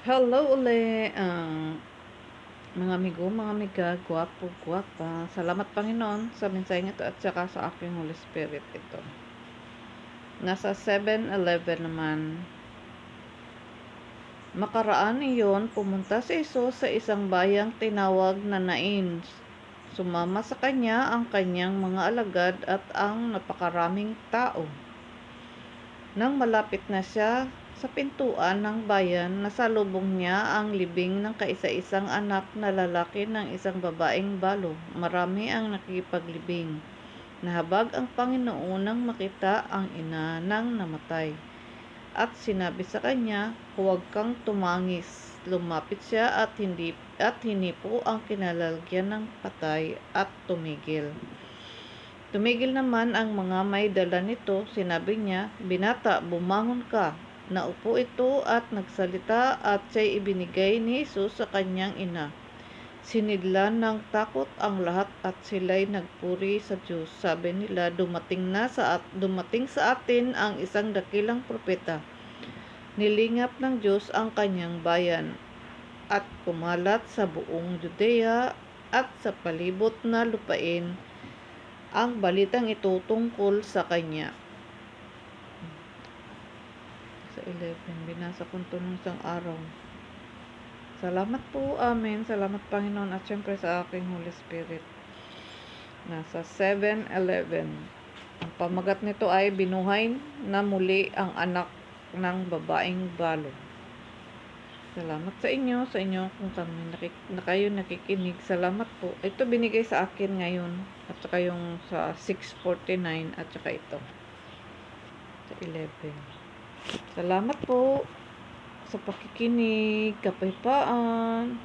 Hello uli, mga amigo, mga amiga, gwapo, gwapa. Salamat Panginoon sa mensaheng ito at saka sa aking Holy Spirit ito. Nasa 7-Eleven naman. Makaraan iyon, pumunta si Jesus sa isang bayang tinawag na Nain. Sumama sa kanya ang kanyang mga alagad at ang napakaraming tao. Nang malapit na siya sa pintuan ng bayan, nasalubong niya ang libing ng kaisa-isang anak na lalaki ng isang babaeng balo. Marami ang nakikipaglibing. Nahabag ang Panginoon nang makita ang ina ng namatay. At sinabi sa kanya, huwag kang tumangis. Lumapit siya at hinipo ang kinalalagyan ng patay at tumigil. Tumigil naman ang mga may dala nito. Sinabi niya, "Binata, bumangon ka." Naupo ito at nagsalita at siya'y ibinigay ni Jesus sa kanyang ina. Sinidlan ng takot ang lahat at sila'y nagpuri sa Diyos. Sabi nila, dumating sa atin ang isang dakilang propeta. Nilingap ng Diyos ang kanyang bayan at kumalat sa buong Judea at sa palibot na lupain ang balitang ito tungkol sa kanya. Sa 11, binasa ko ito nung isang araw. Salamat po, amen. Salamat Panginoon at syempre sa aking Holy Spirit. Nasa 7-Eleven. Ang pamagat nito ay binuhay na muli ang anak ng babaeng balo. Salamat sa inyo kung na kayo nakikinig. Salamat po. Ito binigay sa akin ngayon at saka yung sa 6:49 at saka ito sa 11. Salamat po sa pakikinig. Kapaypaan.